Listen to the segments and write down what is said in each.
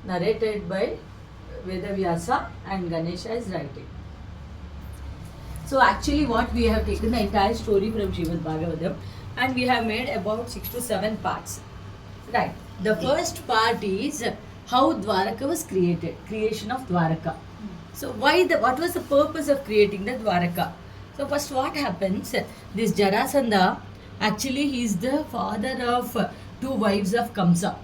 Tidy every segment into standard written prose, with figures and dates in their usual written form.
narrated by Vedavyasa, and Ganesha is writing. So actually what we have taken the entire story from Srimad Bhagavatam and we have made about 6 to 7 parts. Right. The first part is how Dwaraka was created, creation of Dwaraka. So what was the purpose of creating the Dwaraka? So first what happens, this Jarasandha, actually he is the father of two wives of Kamsa.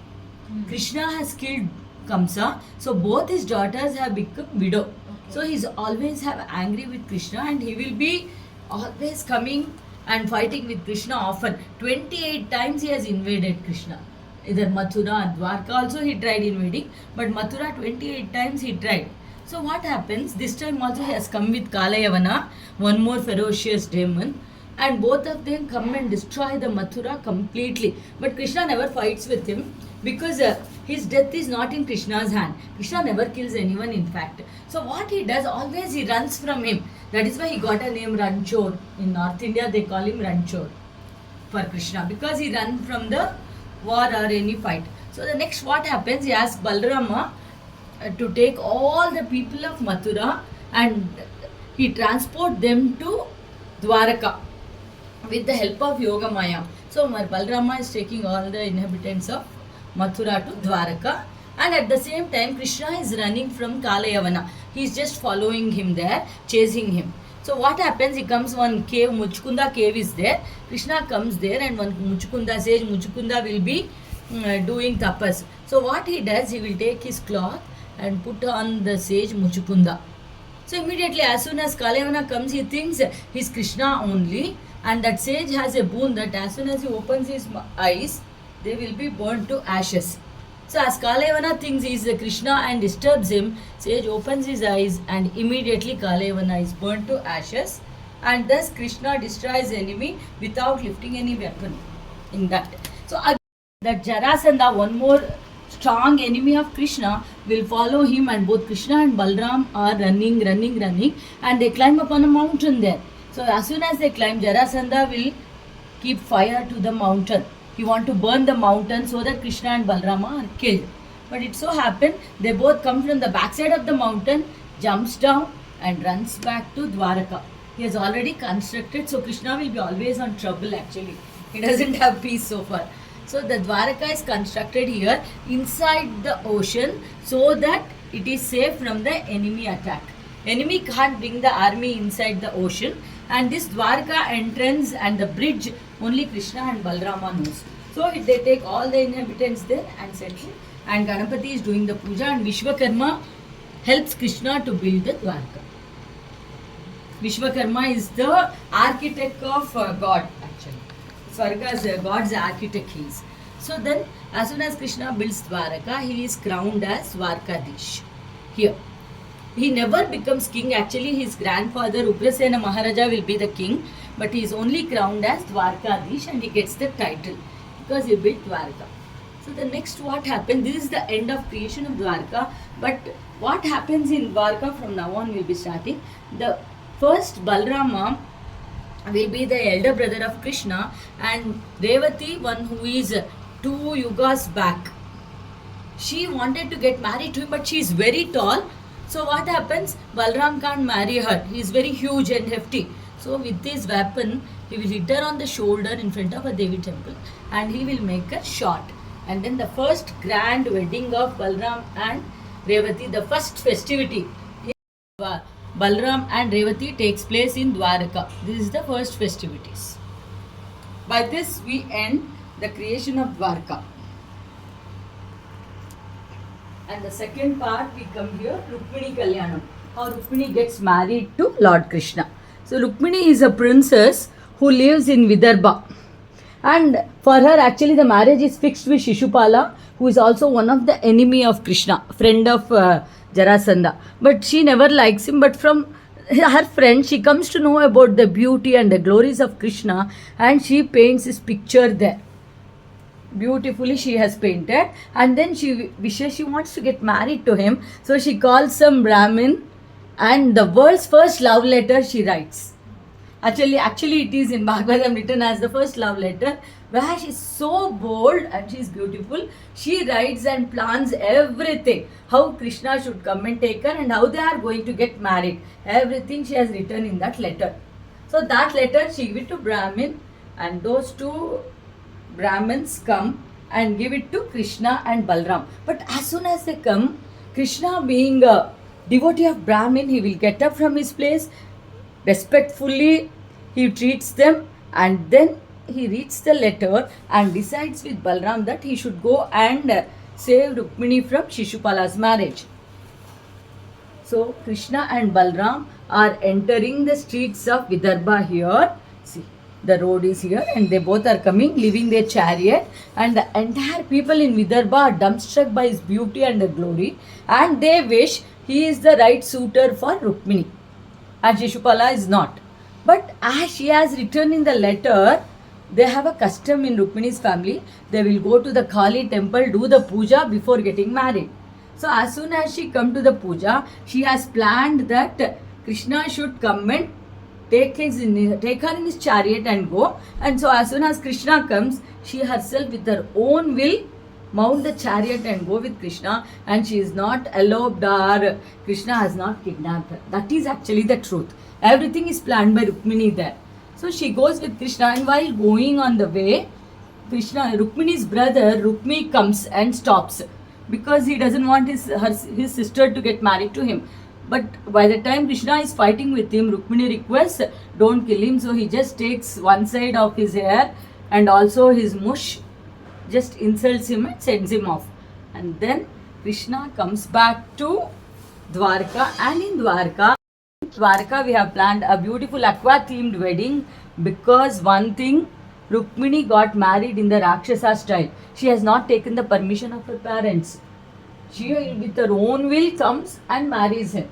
Krishna has killed Kamsa, so both his daughters have become widow. So he's always have angry with Krishna and he will be always coming and fighting with Krishna often. 28 times he has invaded Krishna. Either Mathura, Dwarka also he tried invading, but Mathura 28 times he tried. So what happens, this time also he has come with Kalayavana, one more ferocious demon, and both of them come and destroy the Mathura completely. But Krishna never fights with him because his death is not in Krishna's hand. Krishna never kills anyone in fact. So what he does, always he runs from him. That is why he got a name Ranchor. In North India they call him Ranchor for Krishna because he ran from the war or any fight. So the next what happens, he asks Balarama to take all the people of Mathura and he transport them to Dwaraka with the help of Yogamaya. So Balarama is taking all the inhabitants of Mathura to Dwaraka, and at the same time Krishna is running from Kalayavana. He is just following him there, chasing him. So what happens, he comes one cave, Muchukunda cave is there. Krishna comes there and one Muchukunda says Muchukunda will be doing tapas. So what he does, he will take his cloth and put on the sage Muchukunda. So immediately as soon as Kalayavana comes, he thinks he's Krishna only, and that sage has a boon that as soon as he opens his eyes, they will be burnt to ashes. So as Kalayavana thinks he is Krishna and disturbs him, sage opens his eyes and immediately Kalayavana is burnt to ashes, and thus Krishna destroys the enemy without lifting any weapon in that. So again, that Jarasandha, one more strong enemy of Krishna, will follow him, and both Krishna and Balram are running and they climb upon a mountain there. So as soon as they climb, Jarasandha will keep fire to the mountain. He want to burn the mountain so that Krishna and Balarama are killed. But it so happened, they both come from the backside of the mountain, jumps down and runs back to Dwaraka. He has already constructed, so Krishna will be always on trouble actually. He doesn't have peace so far. So the Dwaraka is constructed here inside the ocean so that it is safe from the enemy attack. Enemy can't bring the army inside the ocean, and this Dwarka entrance and the bridge only Krishna and Balarama knows. So they take all the inhabitants there and settle, and Ganapati is doing the puja and Vishwakarma helps Krishna to build the Dwarka. Vishwakarma is the architect of God actually. Swarga's God's architect he is. So then as soon as Krishna builds Dwaraka, he is crowned as Dwarkadish here. He never becomes king. Actually, his grandfather Ugrasena Maharaja will be the king, but he is only crowned as Dwarkadish and he gets the title because he built Dwarka. So the next what happens, this is the end of creation of Dwarka, but what happens in Dwarka from now on will be starting. The first Balarama will be the elder brother of Krishna, and Revati, one who is 2 yugas back, she wanted to get married to him, but she is very tall. So what happens? Balram can't marry her. He is very huge and hefty. So with his weapon, he will hit her on the shoulder in front of a Devi temple and he will make her shot. And then the first grand wedding of Balram and Revati, the first festivity, Balram and Revati takes place in Dwaraka. This is the first festivities. By this we end the creation of Dwarka. And the second part we come here, Rukmini Kalyanam. How Rukmini gets married to Lord Krishna. So Rukmini is a princess who lives in Vidarbha. And for her actually the marriage is fixed with Shishupala, who is also one of the enemy of Krishna, friend of Jarasandha. But she never likes him, but from her friend she comes to know about the beauty and the glories of Krishna, and she paints his picture there. Beautifully she has painted, and then she wishes, she wants to get married to him, so she calls some Brahmin and the world's first love letter she writes. Actually, it is in Bhagavatam written as the first love letter, where she's so bold and she's beautiful. She writes and plans everything, how Krishna should come and take her and how they are going to get married. Everything she has written in that letter. So that letter she give it to Brahmin, and those two Brahmins come and give it to Krishna and Balram. But as soon as they come, Krishna, being a devotee of Brahmin, he will get up from his place, respectfully he treats them, and then he reads the letter and decides with Balram that he should go and save Rukmini from Shishupala's marriage. So Krishna and Balram are entering the streets of Vidarbha here. See, the road is here and they both are coming, leaving their chariot, and the entire people in Vidarbha are dumbstruck by his beauty and the glory, and they wish he is the right suitor for Rukmini and Shishupala is not. But as she has written in the letter, they have a custom in Rukmini's family. They will go to the Kali temple, do the puja before getting married. So as soon as she come to the puja, she has planned that Krishna should come and take her in his chariot and go. And so as soon as Krishna comes, she herself with her own will mount the chariot and go with Krishna, and she is not eloped or Krishna has not kidnapped her. That is actually the truth. Everything is planned by Rukmini there. So she goes with Krishna, and while going on the way, Rukmini's brother Rukmi comes and stops because he doesn't want his sister to get married to him. But by the time Krishna is fighting with him, Rukmini requests, don't kill him. So he just takes one side of his hair and also his mush, just insults him and sends him off. And then Krishna comes back to Dwarka, and in Dwarka we have planned a beautiful aqua themed wedding, because one thing, Rukmini got married in the Rakshasa style. She has not taken the permission of her parents. She with her own will comes and marries him.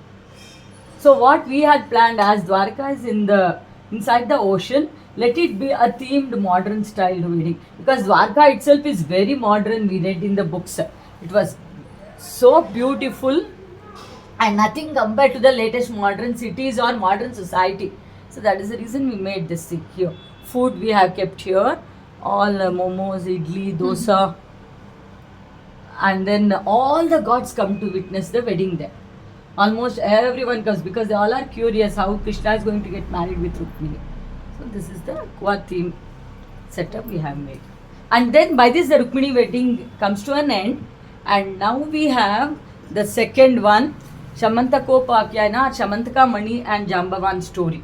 So what we had planned, as Dwarka is inside the ocean, let it be a themed modern style wedding, because Dwarka itself is very modern. We read in the books, it was so beautiful and nothing compared to the latest modern cities or modern society. So that is the reason we made this thing here. Food we have kept here, all momos, idli, dosa, and then all the gods come to witness the wedding there. Almost everyone comes because they all are curious how Krishna is going to get married with Rukmini. So this is the aqua theme setup we have made. And then by this the Rukmini wedding comes to an end, and now we have the second one, Shamantakopakyana, Shamantaka Mani and Jambavan story.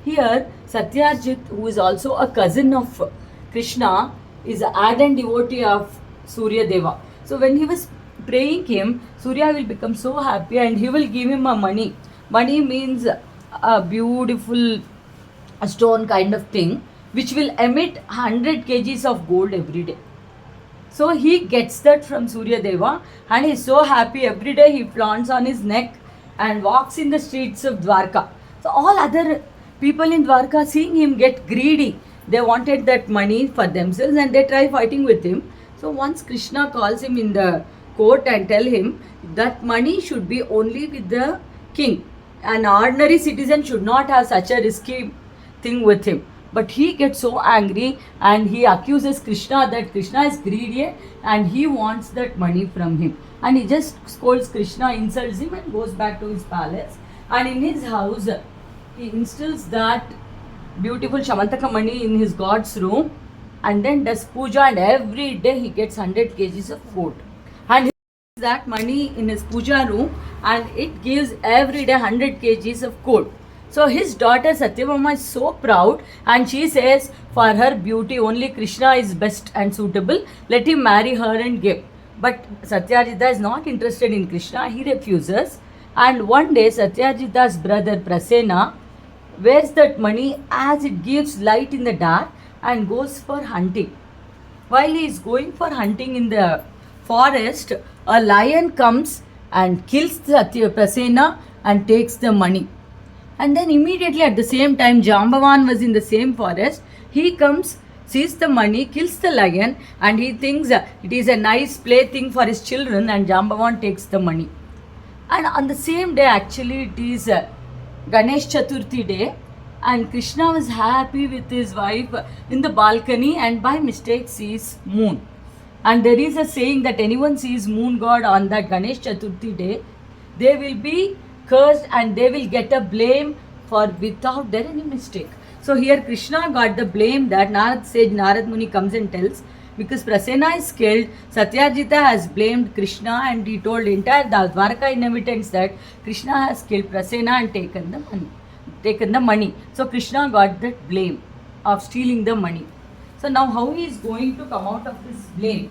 Here Satyajit, who is also a cousin of Krishna, is an ardent devotee of Surya Deva. So when he was praying him, Surya will become so happy and he will give him a money. Money means a beautiful stone kind of thing which will emit 100 kgs of gold every day. So he gets that from Surya Deva and he is so happy. Every day he flaunts on his neck and walks in the streets of Dwarka. So all other people in Dwarka, seeing him get greedy, they wanted that money for themselves and they try fighting with him. So once Krishna calls him in the court and tell him that money should be only with the king. An ordinary citizen should not have such a risky thing with him. But he gets so angry and he accuses Krishna that Krishna is greedy and he wants that money from him. And he just scolds Krishna, insults him and goes back to his palace. And in his house, he instills that beautiful Shamantaka Mani in his god's room and then does puja, and every day he gets 100 kgs of gold. And he puts that money in his puja room and it gives every day 100 kgs of gold. So his daughter Satyabhama is so proud and she says for her beauty only Krishna is best and suitable, let him marry her and give. But Satyajita is not interested in Krishna, he refuses. And one day Satyajita's brother Prasena wears that money as it gives light in the dark and goes for hunting. While he is going for hunting in the forest, a lion comes and kills Prasena and takes the money. And then immediately at the same time, Jambavan was in the same forest. He comes, sees the money, kills the lion, and he thinks it is a nice plaything for his children, and Jambavan takes the money. And on the same day, actually it is Ganesh Chaturthi day, and Krishna was happy with his wife in the balcony and by mistake sees moon. And there is a saying that anyone sees moon god on that Ganesh Chaturthi day, they will be cursed and they will get a blame for without there any mistake. So here Krishna got the blame that Narad Muni comes and tells, because Prasena is killed, Satyajita has blamed Krishna and he told entire Dwarka inhabitants that Krishna has killed Prasena and taken the money. So Krishna got that blame of stealing the money. So now how he is going to come out of this blame?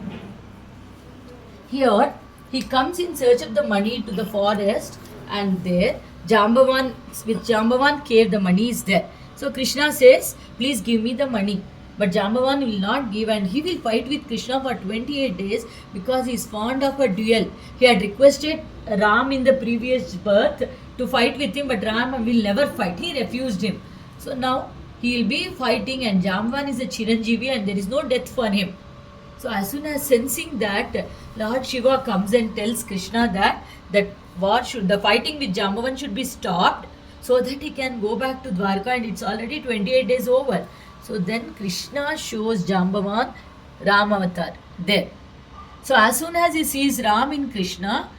Here he comes in search of the money to the forest, and there Jambavan, with Jambavan cave the money is there. So Krishna says, please give me the money. But Jambavan will not give, and he will fight with Krishna for 28 days because he is fond of a duel. He had requested Ram in the previous birth to fight with him, but Ram will never fight. He refused him. So now he will be fighting, and Jambavan is a Chiranjeevi and there is no death for him. So as soon as sensing that, Lord Shiva comes and tells Krishna that the fighting with Jambavan should be stopped so that he can go back to Dwarka, and it's already 28 days over. So then Krishna shows Jambavan Ram avatar there. So as soon as he sees Ram in Krishna,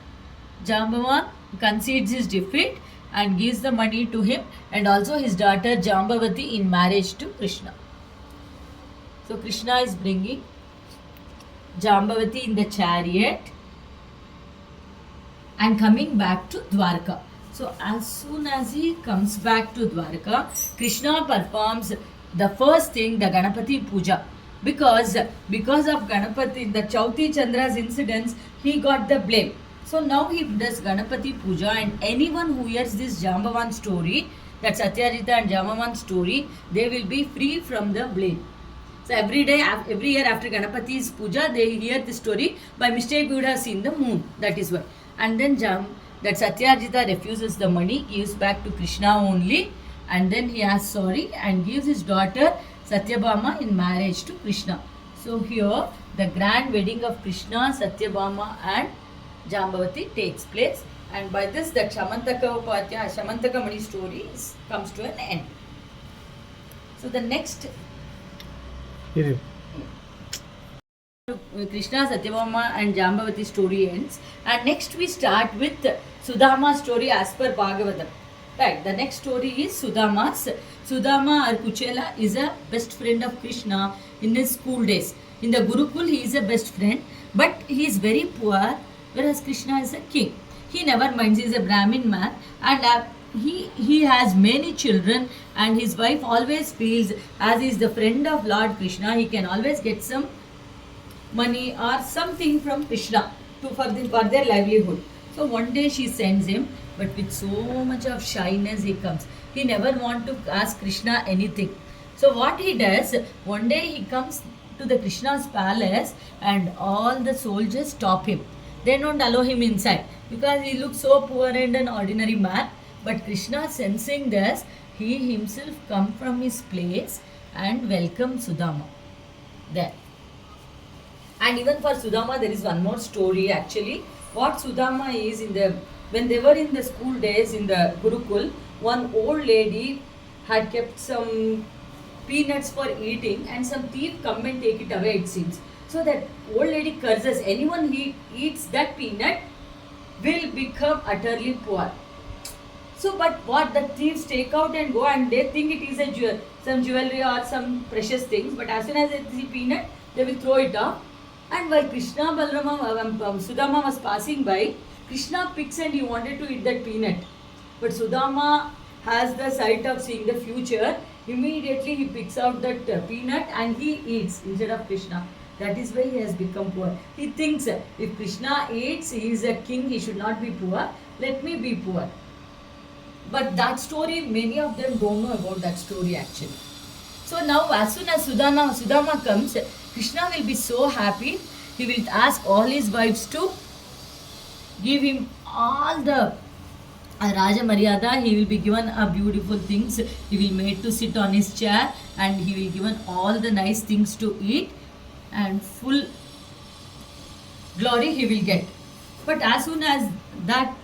Jambavan concedes his defeat and gives the money to him and also his daughter Jambavati in marriage to Krishna. So Krishna is bringing Jambavati in the chariot and coming back to Dwarka. So as soon as he comes back to Dwarka, Krishna performs the first thing, the Ganapati Puja. Because of Ganapati, the Chauti Chandra's incidents, he got the blame. So now he does Ganapati Puja, and anyone who hears this Jambavan story, that Satyajita and Jambavan story, they will be free from the blame. So every year after Ganapati's Puja, they hear this story. By mistake, we would have seen the moon. That is why. And then that Satyajita refuses the money, gives back to Krishna only, and then he asks sorry and gives his daughter Satyabhama in marriage to Krishna. So here the grand wedding of Krishna, Satyabhama and Jambavati takes place, and by this that Shamantaka Mani story comes to an end. So the next Krishna, Satyabhama and Jambavati story ends, and next we start with Sudama story as per Bhagavatam. Right, the next story is Sudama's. Sudama or Kuchela is a best friend of Krishna in his school days. In the Gurukul, he is a best friend, but he is very poor, whereas Krishna is a king. He never minds, he is a Brahmin man, and he has many children, and his wife always feels, as he is the friend of Lord Krishna, he can always get some money or something from Krishna for their livelihood. So one day she sends him, but with so much of shyness he comes. He never wants to ask Krishna anything. So what he does, one day he comes to the Krishna's palace and all the soldiers stop him. They don't allow him inside because he looks so poor and an ordinary man. But Krishna, sensing this, he himself come from his place and welcome Sudama there. And even for Sudama, there is one more story actually. What Sudama is, when they were in the school days in the Gurukul, one old lady had kept some peanuts for eating, and some thief come and take it away, it seems. So that old lady curses anyone who eats that peanut will become utterly poor. So, but what the thieves take out and go, and they think it is some jewelry or some precious things, but as soon as they see peanut, they will throw it off. And while Krishna, Balarama, Sudama was passing by, Krishna picks and he wanted to eat that peanut. But Sudama has the sight of seeing the future. Immediately he picks out that peanut and he eats instead of Krishna. That is why he has become poor. He thinks if Krishna eats, he is a king, he should not be poor. Let me be poor. But that story, many of them don't know about that story actually. So now as soon as Sudama comes, Krishna will be so happy. He will ask all his wives to give him all the Raja Maryada. He will be given beautiful things. He will made to sit on his chair, and he will given all the nice things to eat, and full glory he will get. But as soon as that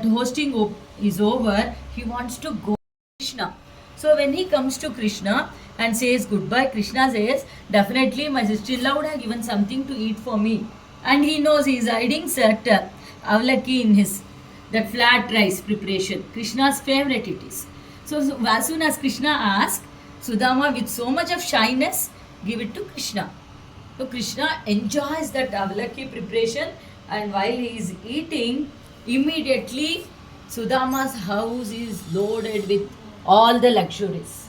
hosting is over, he wants to go to Krishna. So when he comes to Krishna and says goodbye, Krishna says, definitely my sister-in-law would have given something to eat for me. And he knows he is hiding that avalaki in his, that flat rice preparation. Krishna's favorite it is. So as soon as Krishna asks, Sudama with so much of shyness, give it to Krishna. So Krishna enjoys that avalaki preparation, and while he is eating, immediately Sudama's house is loaded with all the luxuries.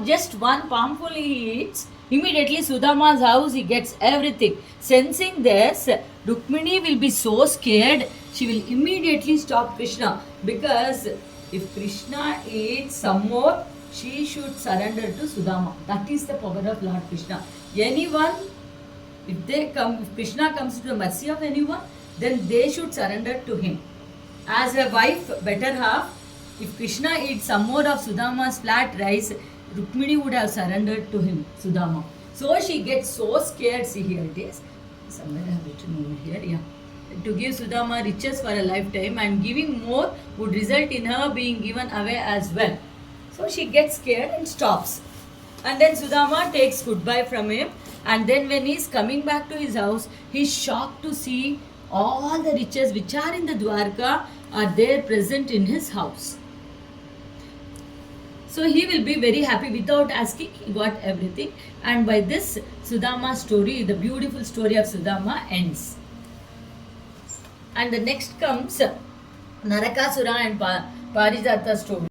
Just one palmful he eats, immediately Sudama's house he gets everything. Sensing this, Rukmini will be so scared, she will immediately stop Krishna, because if Krishna eats some more, she should surrender to Sudama. That is the power of Lord Krishna. Anyone, if Krishna comes to the mercy of anyone, then they should surrender to him. As a wife, better half, if Krishna eats some more of Sudama's flat rice, Rukmini would have surrendered to him, Sudama. So she gets so scared. See, here it is. Somewhere I have written over here. Yeah. To give Sudama riches for a lifetime, and giving more would result in her being given away as well. So she gets scared and stops. And then Sudama takes goodbye from him. And then when he is coming back to his house, he is shocked to see all the riches which are in the Dwarka are there present in his house. So he will be very happy. Without asking, he got everything. And by this, Sudama's story, the beautiful story of Sudama, ends. And the next comes Narakasura and Parijata story.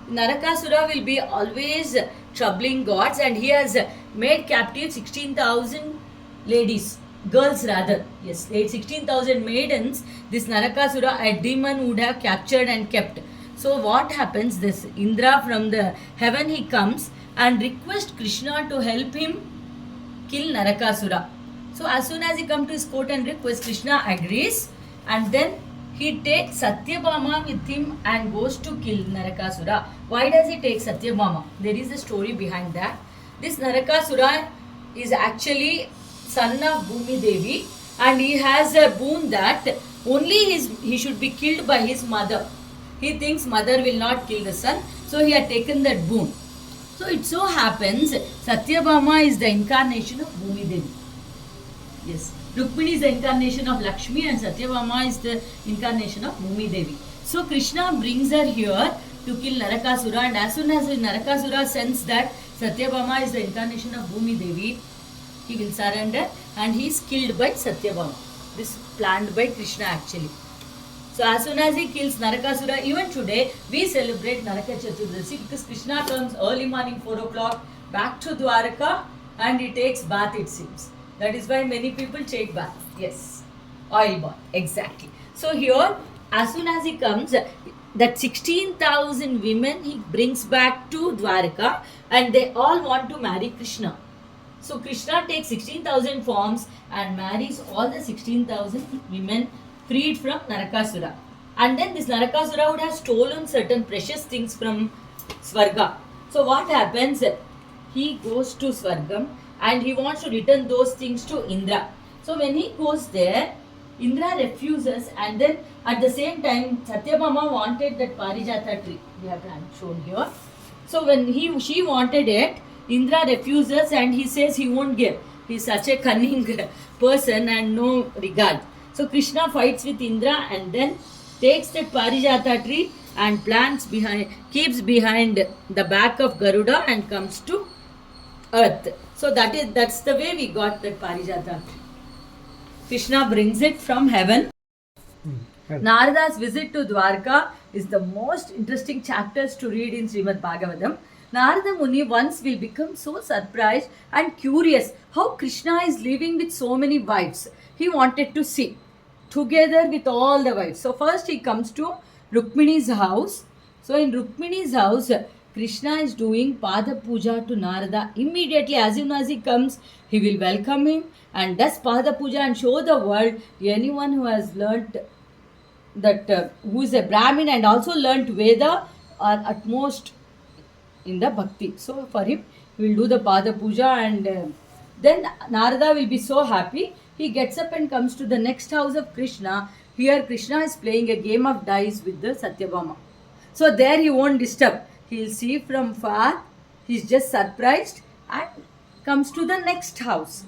Narakasura will be always troubling gods, and he has made captive 16,000 ladies, girls rather. Yes, 16,000 maidens this Narakasura, a demon, would have captured and kept. So what happens, this Indra from the heaven, he comes and requests Krishna to help him kill Narakasura. So as soon as he comes to his court and requests, Krishna agrees, and then he takes Satyabhama with him and goes to kill Narakasura. Why does he take Satyabhama? There is a story behind that. This Narakasura is actually son of Bhumi Devi, and he has a boon that only he should be killed by his mother. He thinks mother will not kill the son, so he had taken that boon. So it so happens Satyabhama is the incarnation of Bhumi Devi. Yes, Rukmini is the incarnation of Lakshmi, and Satyabhama is the incarnation of Bhumi Devi. So Krishna brings her here to kill Narakasura, and as soon as Narakasura senses that Satyabhama is the incarnation of Bhumi Devi, he will surrender and he is killed by Satyabhama. This planned by Krishna actually. So as soon as he kills Narakasura, even today we celebrate Naraka Chaturdasi, because Krishna comes early morning 4 o'clock back to Dwaraka and he takes bath, it seems. That is why many people take bath. Yes, oil bath, exactly. So here, as soon as he comes, that 16,000 women he brings back to Dwaraka, and they all want to marry Krishna. So Krishna takes 16,000 forms and marries all the 16,000 women freed from Narakasura. And then this Narakasura would have stolen certain precious things from Swarga. So what happens? He goes to Swargam and he wants to return those things to Indra. So when he goes there, Indra refuses, and then at the same time Satyabhama wanted that Parijata tree. We have shown here. So when she wanted it, Indra refuses and he says he won't give. He is such a cunning person and no regard. So Krishna fights with Indra and then takes that Parijata tree and keeps behind the back of Garuda and comes to earth. So that's the way we got that Parijata tree. Krishna brings it from heaven. Narada's visit to Dwarka is the most interesting chapters to read in Srimad Bhagavatam. Narada Muni once will become so surprised and curious how Krishna is living with so many wives. He wanted to see together with all the wives. So first he comes to Rukmini's house. So in Rukmini's house, Krishna is doing Pada Puja to Narada. Immediately as soon as he comes, he will welcome him and does Pada Puja and show the world anyone who has learnt that who is a Brahmin and also learnt Veda are at most in the Bhakti. So for him, he will do the Pada Puja and then Narada will be so happy. He gets up and comes to the next house of Krishna. Here Krishna is playing a game of dice with the Satyabhama. So there he won't disturb. He'll see from far. He's just surprised and comes to the next house.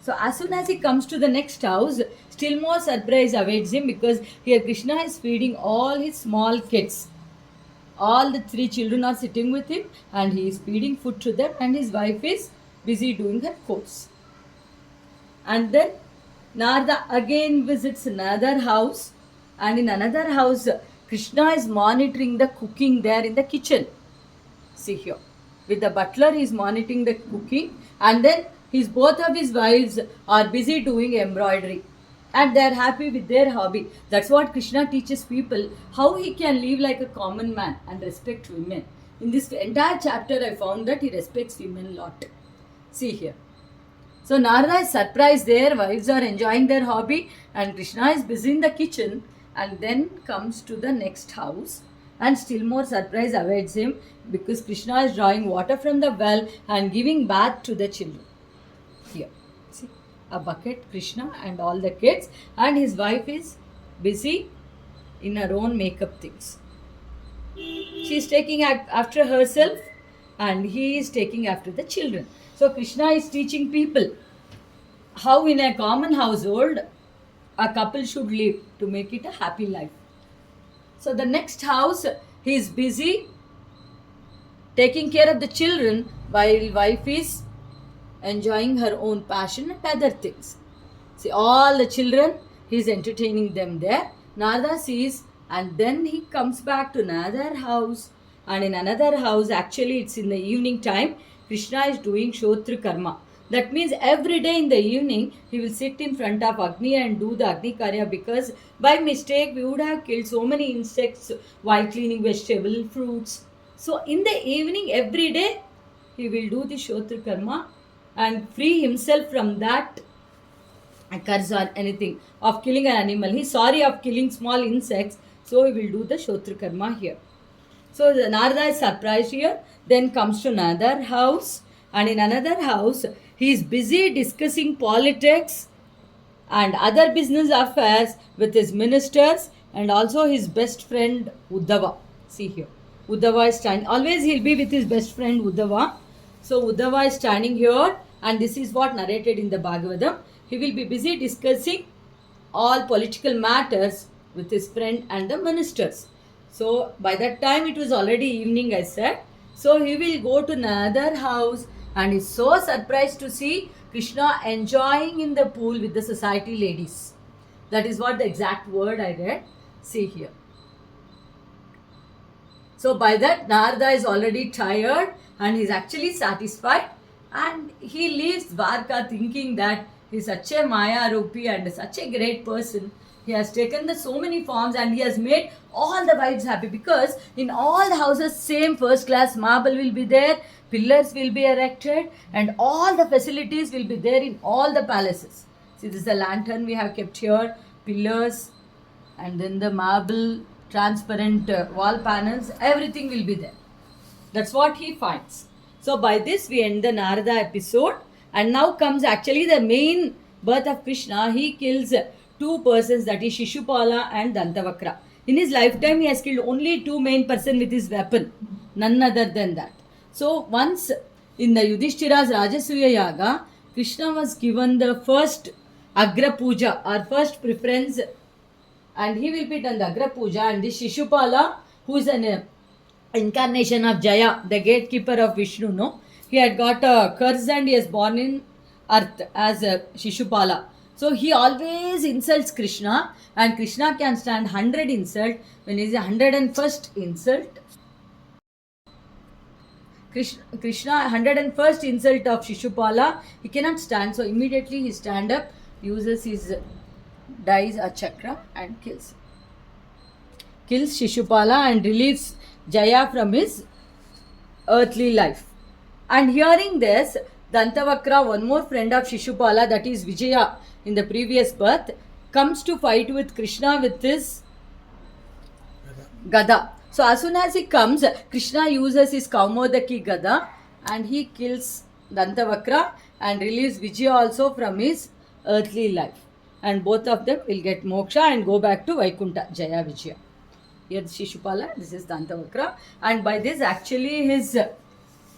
So as soon as he comes to the next house, still more surprise awaits him because here Krishna is feeding all his small kids. All the three children are sitting with him and he is feeding food to them, and his wife is busy doing her course. And then Narada again visits another house, and in another house Krishna is monitoring the cooking there in the kitchen. See here, with the butler he is monitoring the cooking, and then both of his wives are busy doing embroidery and they are happy with their hobby. That's what Krishna teaches people, how he can live like a common man and respect women. In this entire chapter I found that he respects women a lot. See here. So Narada is surprised, their wives are enjoying their hobby and Krishna is busy in the kitchen, and then comes to the next house and still more surprise awaits him because Krishna is drawing water from the well and giving bath to the children. Here, see, a bucket, Krishna and all the kids, and his wife is busy in her own makeup things. She is taking after herself and he is taking after the children. So Krishna is teaching people how in a common household a couple should live to make it a happy life. So the next house, he is busy taking care of the children while wife is enjoying her own passion and other things. See, all the children, he is entertaining them there. Narada sees, and then he comes back to another house, and in another house, actually it's in the evening time, Krishna is doing Shotru Karma. That means every day in the evening, he will sit in front of Agni and do the Agni Karya, because by mistake we would have killed so many insects while cleaning vegetable, fruits. So in the evening, every day, he will do the Shotru Karma and free himself from that curse or anything of killing an animal. He's sorry of killing small insects, so he will do the Shotru Karma here. So the Narada is surprised here, then comes to another house, and in another house, he is busy discussing politics and other business affairs with his ministers and also his best friend Uddhava. See here, Uddhava is standing, always he'll be with his best friend Uddhava. So Uddhava is standing here, and this is what narrated in the Bhagavatam. He will be busy discussing all political matters with his friend and the ministers. So by that time it was already evening, I said. So he will go to another house and is so surprised to see Krishna enjoying in the pool with the society ladies. That is what the exact word I read. See here. So by that, Narada is already tired and he is actually satisfied, and he leaves Dwarka thinking that he is such a Maya Rupi and such a great person. He has taken the so many forms and he has made all the wives happy, because in all the houses same first class marble will be there, pillars will be erected, and all the facilities will be there in all the palaces. See, this is a lantern we have kept here, pillars, and then the marble transparent wall panels, everything will be there. That's what he finds. So by this we end the Narada episode, and now comes actually the main birth of Krishna. He kills two persons, that is Shishupala and Dantavakra. In his lifetime he has killed only two main person with his weapon, none other than that. So once in the Yudhishthira's Rajasuya Yaga, Krishna was given the first Agra Puja or first preference, and he will be done the Agra Puja, and this Shishupala, who is an incarnation of Jaya, the gatekeeper of Vishnu, no? He had got a curse and he is born in earth as a Shishupala. So he always insults Krishna, and Krishna can stand 100 insult. When he is 101st insult, Krishna 101st insult of Shishupala, he cannot stand. So immediately he stand up, uses his dies a chakra and kills Shishupala and relieves Jaya from his earthly life. And hearing this, Dantavakra, one more friend of Shishupala, that is Vijaya in the previous birth, comes to fight with Krishna with his Gada. So as soon as he comes, Krishna uses his Kaumodaki Gada and he kills Dantavakra and relieves Vijaya also from his earthly life. And both of them will get moksha and go back to Vaikunta, Jaya Vijaya. Here Shishupala, this is Dantavakra. And by this actually his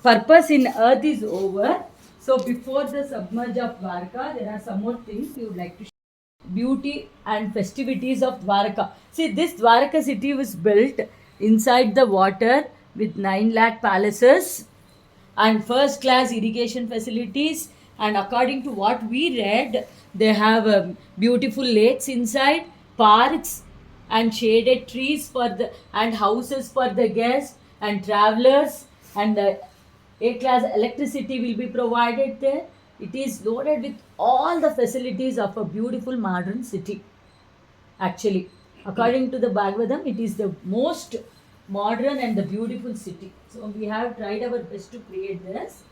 purpose in earth is over. So before the submerge of Dwarka, there are some more things we would like to show. Beauty and festivities of Dwarka. See, this Dwarka city was built inside the water with 9 lakh palaces and first class irrigation facilities, and according to what we read, they have beautiful lakes inside, parks and shaded trees for the and houses for the guests and travelers, and the A class electricity will be provided there. It is loaded with all the facilities of a beautiful modern city. Actually, according to the Bhagavatam, it is the most modern and the beautiful city. So we have tried our best to create this.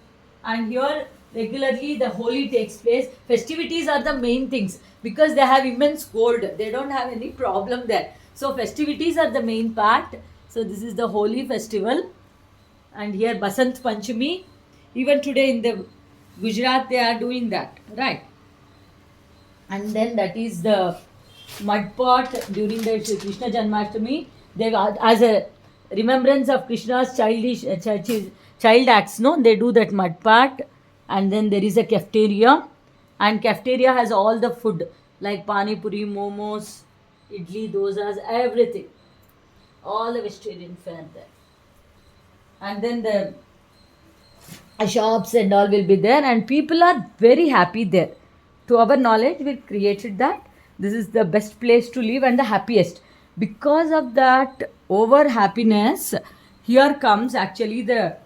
And here regularly the Holi takes place. Festivities are the main things because they have immense gold. They don't have any problem there. So festivities are the main part. So this is the Holi festival. And here Basant Panchami. Even today in the Gujarat they are doing that, right? And then that is the mud pot during the Krishna Janmashtami. They as a remembrance of Krishna's child acts, no, they do that mud pot. And then there is a cafeteria, and cafeteria has all the food like pani puri, momos, idli, dosas, everything, all the vegetarian fare there. And then the shops and all will be there, and people are very happy there. To our knowledge, we created that this is the best place to live and the happiest. Because of that over happiness, here comes actually the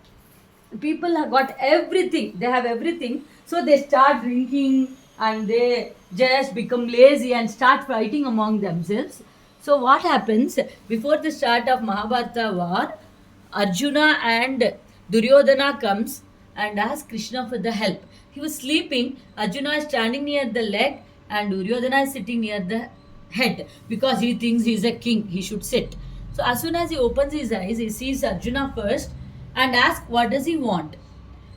people have got everything, they have everything, so they start drinking and they just become lazy and start fighting among themselves. So what happens, before the start of Mahabharata war, Arjuna and Duryodhana comes and asks Krishna for the help. He was sleeping, Arjuna is standing near the leg and Duryodhana is sitting near the head because he thinks he is a king, he should sit. So as soon as he opens his eyes, he sees Arjuna first and asks what does he want.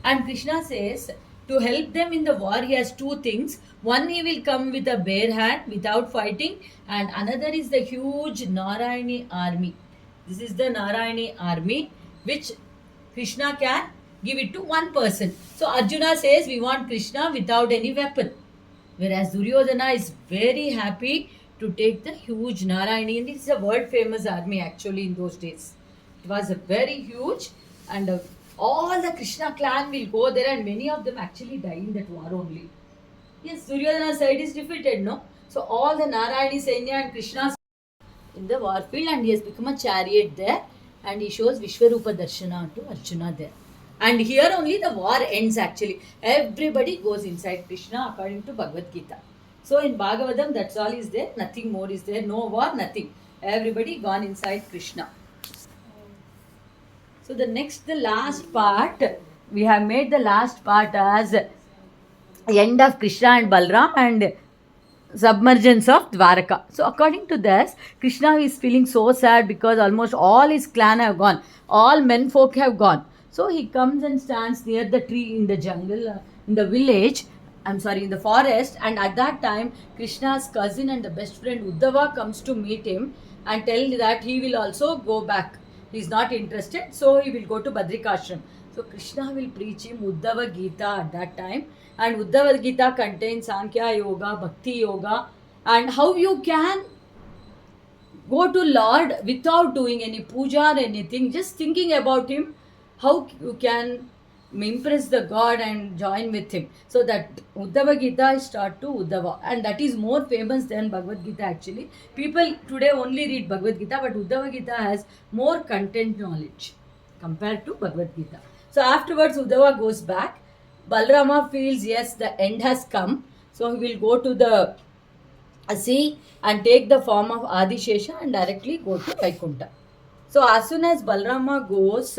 And Krishna says to help them in the war he has two things. One, he will come with a bare hand without fighting, and another is the huge Narayani army. This is the Narayani army which Krishna can give it to one person. So Arjuna says we want Krishna without any weapon. Whereas Duryodhana is very happy to take the huge Narayani, and it's a world famous army actually in those days. It was a very huge, and all the Krishna clan will go there, and many of them actually die in that war only. Yes, Duryodhana's side is defeated, no? So all the Narayani Sainya and Krishna's in the war field, and he has become a chariot there, and he shows Vishwarupa Darshana to Arjuna there. And here only the war ends actually. Everybody goes inside Krishna according to Bhagavad Gita. So in Bhagavatam, that's all is there, nothing more is there, no war, nothing. Everybody gone inside Krishna. So the last part, we have made the last part as end of Krishna and Balram and submergence of Dwaraka. So according to this, Krishna is feeling so sad because almost all his clan have gone. All men folk have gone. So he comes and stands near the tree in the jungle, in the village, in the forest. And at that time, Krishna's cousin and the best friend Uddhava comes to meet him and tell that he will also go back. He is not interested, so he will go to Badrikashram. So Krishna will preach him Uddhava Gita at that time. And Uddhava Gita contains Sankhya Yoga, Bhakti Yoga, and how you can go to Lord without doing any puja or anything, just thinking about him, how you can impress the God and join with him. So that Uddhava Gita is taught to Uddhava, and that is more famous than Bhagavad Gita actually. People today only read Bhagavad Gita, but Uddhava Gita has more content knowledge compared to Bhagavad Gita. So afterwards Uddhava goes back. Balrama feels yes, the end has come. So he will go to the sea and take the form of Adishesha and directly go to Vaikuntha. So as soon as Balrama goes,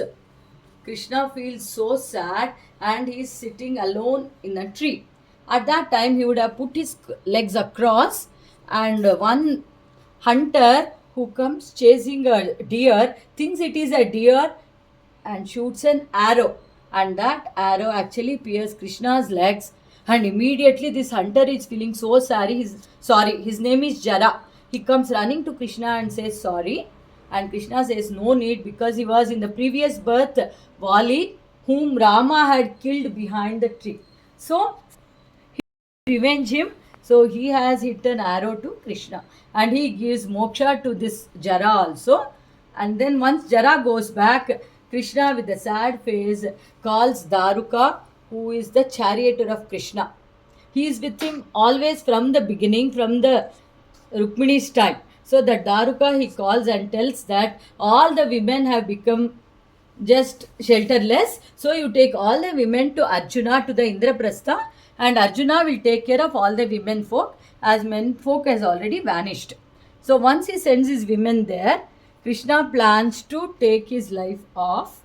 Krishna feels so sad and he is sitting alone in a tree. At that time, he would have put his legs across, and one hunter who comes chasing a deer thinks it is a deer and shoots an arrow. And that arrow actually pierces Krishna's legs, and immediately this hunter is feeling so sorry. His name is Jara. He comes running to Krishna and says sorry. And Krishna says no need, because he was in the previous birth Vali, whom Rama had killed behind the tree. So revenge him. So he has hit an arrow to Krishna, and he gives moksha to this Jara also. And then once Jara goes back, Krishna with a sad face calls Daruka, who is the charioteer of Krishna. He is with him always from the beginning, from the Rukmini's time. So the Daruka he calls and tells that all the women have become just shelterless. So you take all the women to Arjuna, to the Indraprastha, and Arjuna will take care of all the women folk, as men folk has already vanished. So once he sends his women there, Krishna plans to take his life off.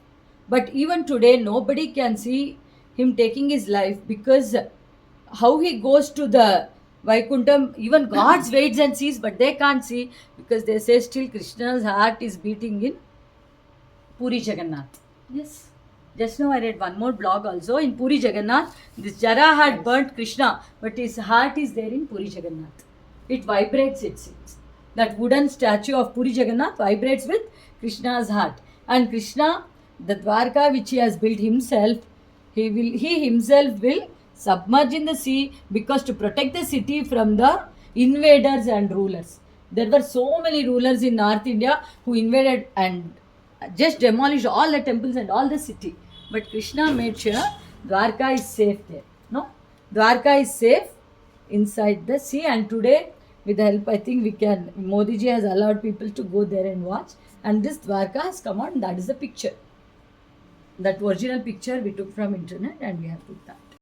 But even today, nobody can see him taking his life, because how he goes to the Vaikuntham, even gods waits and sees, but they can't see, because they say still Krishna's heart is beating in Puri Jagannath. Yes. Just now I read one more blog also in Puri Jagannath. This Jara had burnt Krishna, but his heart is there in Puri Jagannath. It vibrates, it seems. That wooden statue of Puri Jagannath vibrates with Krishna's heart. And Krishna, the Dwarka which he has built himself, he himself will submerge in the sea, because to protect the city from the invaders and rulers. There were so many rulers in North India who invaded and just demolished all the temples and all the city. But Krishna made sure Dwarka is safe there. No? Dwarka is safe inside the sea, and today, with the help, I think Modi ji has allowed people to go there and watch. And this Dwarka has come out, and that is the picture. That original picture we took from internet and we have put that.